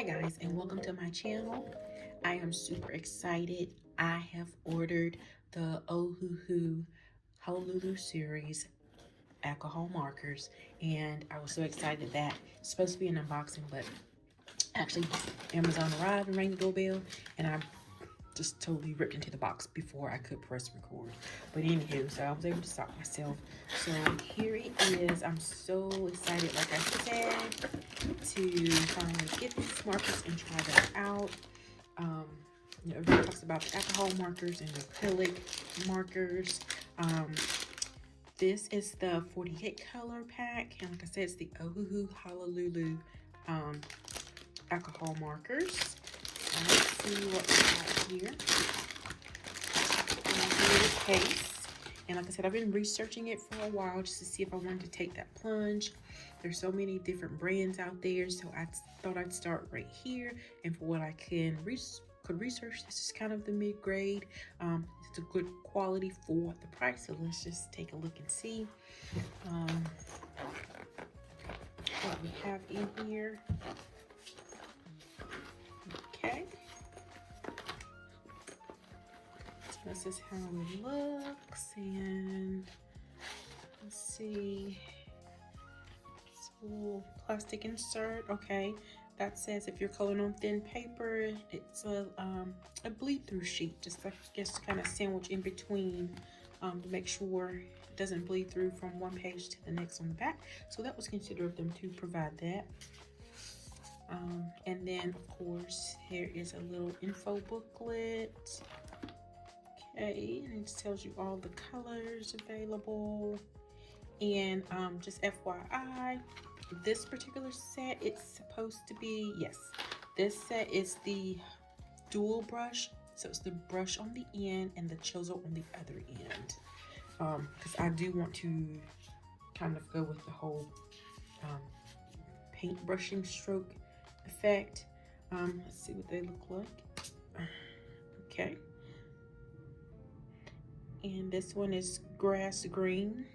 Hi guys, and welcome to my channel. I am super excited. I have ordered the Ohuhu Honolulu series alcohol markers, and I was so excited that it's supposed to be an unboxing, but actually Amazon arrived and rang the doorbell, and I just totally ripped into the box before I could press record. But anywho, so I was able to stop myself. So here it is. I'm so excited, like I said, to finally get these markers and try them out. Everybody talks about the alcohol markers and the acrylic markers. This is the 48 color pack, and like I said, it's the Ohuhu Honolulu alcohol markers. So let's see what we got here. Here's the case. And like I said, I've been researching it for a while just to see if I wanted to take that plunge. There's so many different brands out there, so I thought I'd start right here. And for what I could research, this is kind of the mid-grade. It's a good quality for the price, so let's just take a look and see what we have in here. Okay. This is how it looks, and let's see, it's a little plastic insert. Okay, that says if you're coloring on thin paper, it's a bleed-through sheet, just like, I guess, kind of sandwich in between to make sure it doesn't bleed through from one page to the next on the back. So that was considerate of them to provide that. And then, of course, here is a little info booklet. Okay, and it tells you all the colors available. And just FYI, this particular set, it's supposed to be, yes, this set is the dual brush. So it's the brush on the end and the chisel on the other end. Because I do want to kind of go with the whole paint brushing stroke effect. Let's see what they look like. Okay. And this one is grass green.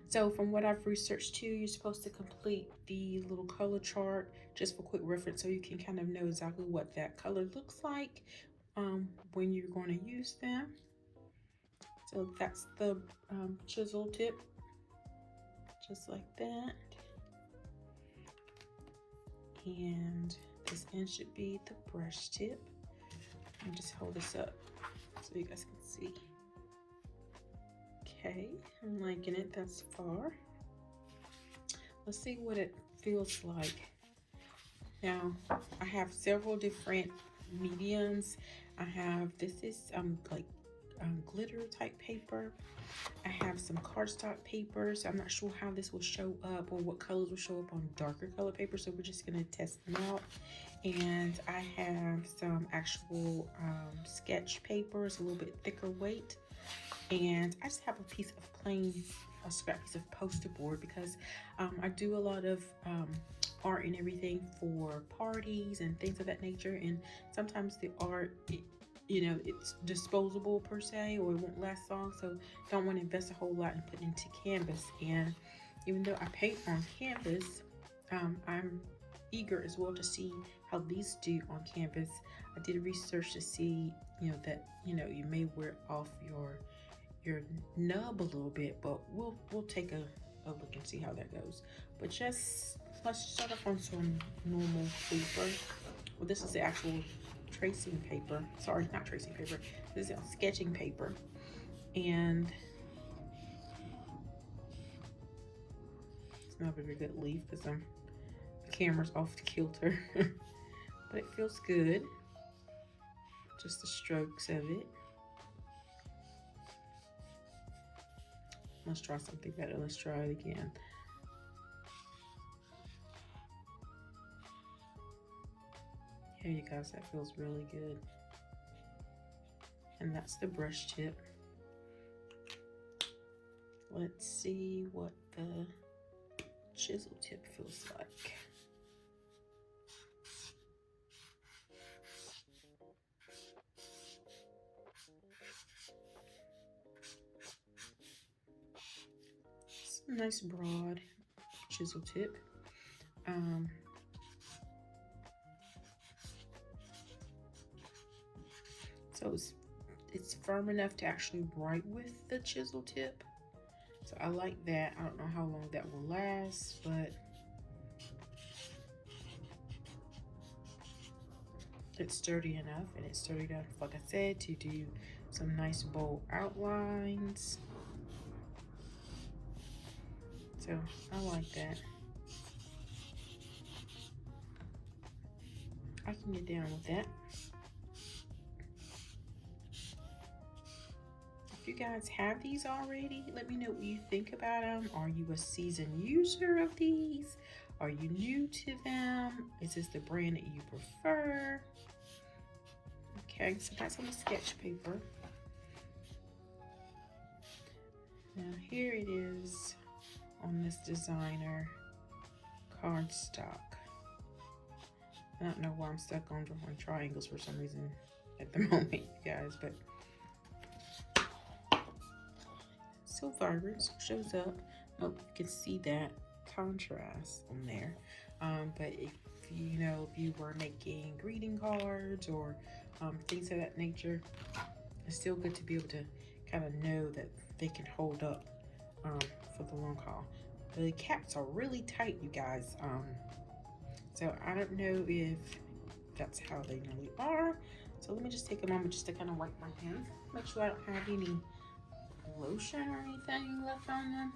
So from what I've researched too, you're supposed to complete the little color chart just for quick reference, so you can kind of know exactly what that color looks like when you're going to use them. So that's the chisel tip, just like that. And this end should be the brush tip. Let me just hold this up so you guys can see. Okay, I'm liking it thus far. Let's see what it feels like. Now, I have several different mediums. I have, this is like glitter type paper. I have some cardstock paper, so I'm not sure how this will show up or what colors will show up on darker color paper, so we're just gonna test them out. And I have some actual sketch paper. It's a little bit thicker weight. And I just have a piece of a scrap piece of poster board, because I do a lot of art and everything for parties and things of that nature. And sometimes the art, it's disposable per se, or it won't last long. So don't want to invest a whole lot and put into canvas. And even though I paint on canvas, I'm eager as well to see how these do on canvas. I did research to see, that you may wear off your nub a little bit, but we'll take a look and see how that goes. But let's start off on some normal paper. Well, this is the actual tracing paper. Sorry, not tracing paper. This is sketching paper. And it's not a very good leaf because the camera's off the kilter. But it feels good. Just the strokes of it. Let's try something better. Let's try it again. Here you guys, that feels really good. And that's the brush tip. Let's see what the chisel tip feels like. It's a nice broad chisel tip. So it's firm enough to actually write with the chisel tip. So I like that. I don't know how long that will last, but it's sturdy enough, and it's sturdy enough, like I said, to do some nice bold outlines. So I like that. I can get down with that. If you guys have these already, let me know what you think about them. Are you a seasoned user of these? Are you new to them? Is this the brand that you prefer? Okay, so that's on the sketch paper. Now here it is on this designer cardstock. I don't know why I'm stuck on drawing triangles for some reason at the moment, you guys, but so vibrant, so shows up. Hope you can see that contrast on there. But if you were making greeting cards or things of that nature, it's still good to be able to kind of know that they can hold up for the long haul. The caps are really tight, you guys. So I don't know if that's how they really are. So let me just take a moment just to kind of wipe my hands, make sure I don't have any lotion or anything left on them.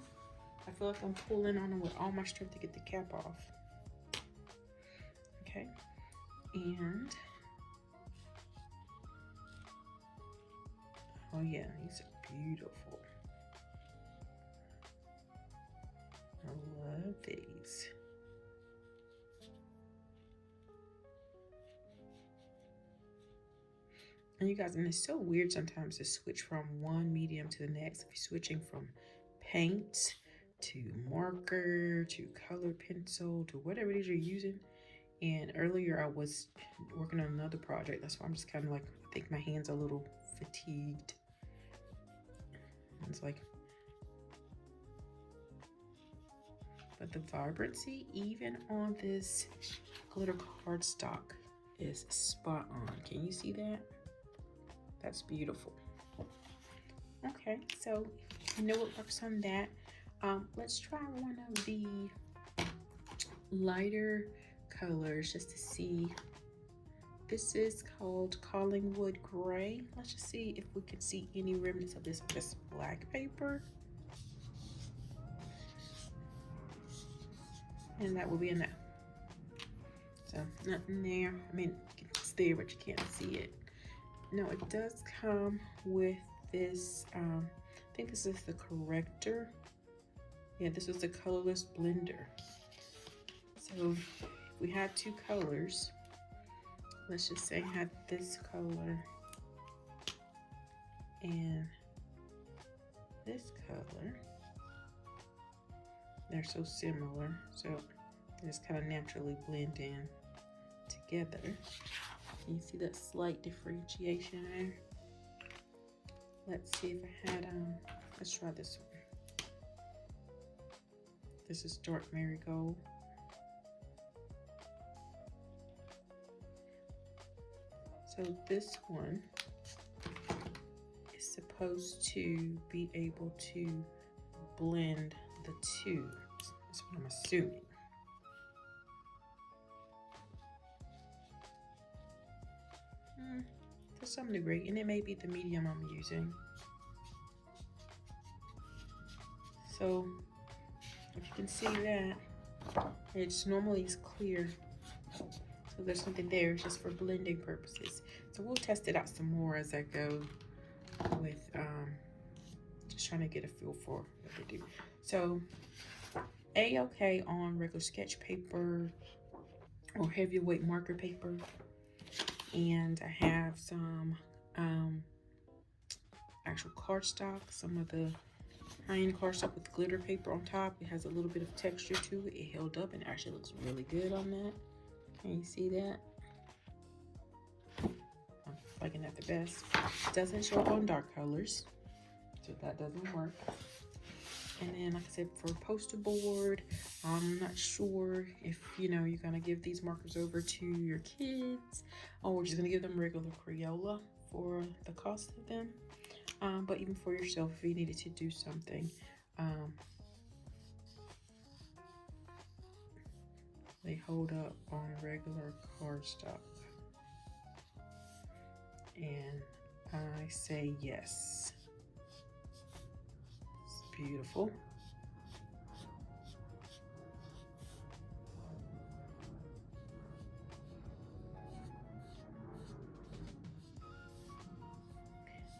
I feel like I'm pulling on them with all my strength to get the cap off. Okay, and oh yeah, these are beautiful. I love these. And you guys, and it's so weird sometimes to switch from one medium to the next. If you're switching from paint to marker to color pencil to whatever it is you're using. And earlier I was working on another project. That's why I'm just kind of like, I think my hands are a little fatigued. It's like, but the vibrancy even on this glitter cardstock is spot on. Can you see that? That's beautiful. Okay, so you know what works on that. Let's try one of the lighter colors just to see. This is called Collingwood Gray. Let's just see if we can see any remnants of this black paper. And that will be enough. So nothing there. I mean, it's there, but you can't see it. No, it does come with this, I think this is the corrector. Yeah, this is the colorless blender. So if we had two colors, let's just say I had this color and this color. They're so similar, so they just kind of naturally blend in together. You see that slight differentiation there? Let's see if I had, let's try this one. This is dark marigold. So this one is supposed to be able to blend the two. That's what I'm assuming. To some degree, and it may be the medium I'm using. So if you can see that, it's normally clear. So there's something there, it's just for blending purposes. So we'll test it out some more as I go with just trying to get a feel for what they do. So A-okay on regular sketch paper or heavyweight marker paper. And I have some actual cardstock, some of the high-end cardstock with glitter paper on top. It has a little bit of texture to it. It held up and actually looks really good on that. Can you see that? I'm liking that the best. It doesn't show up on dark colors, so that doesn't work. And then, like I said, for poster board, I'm not sure if, you're gonna give these markers over to your kids or just gonna give them regular Crayola for the cost of them. But even for yourself, if you needed to do something, they hold up on regular cardstock. And I say yes. It's beautiful.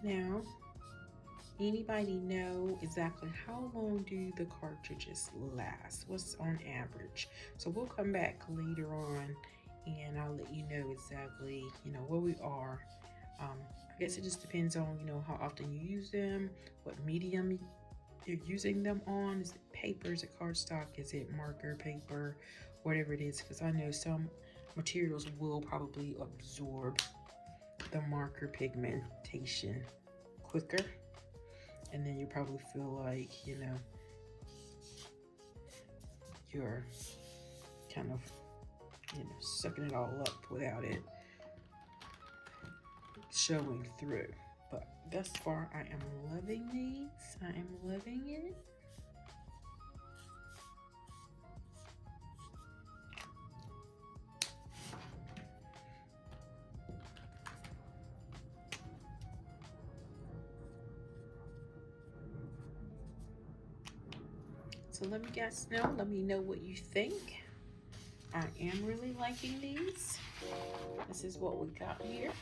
Now, anybody know exactly how long do the cartridges last? What's on average? So we'll come back later on and I'll let you know exactly, where we are. I guess it just depends on, how often you use them, what medium you're using them on. Is it paper? Is it cardstock? Is it marker, paper, whatever it is? Because I know some materials will probably absorb the marker pigmentation quicker, and then you probably feel like you're kind of sucking it all up without it showing through. But thus far I am loving these. I am loving it. So let me know what you think. I am really liking these. This is what we got here.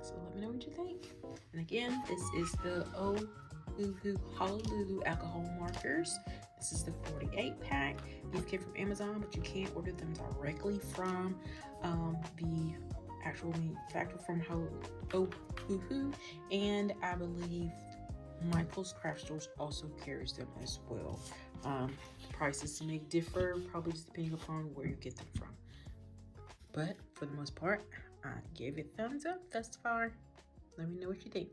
So let me know what you think. And again, this is the Ohuhu Honolulu Alcohol Markers. This is the 48 pack. These came from Amazon, but you can't order them directly from the actual manufacturer from Ohuhu. And I believe Michael's Craft Stores also carries them as well. Prices may differ, probably just depending upon where you get them from. But for the most part, I gave it thumbs up thus far. Let me know what you think.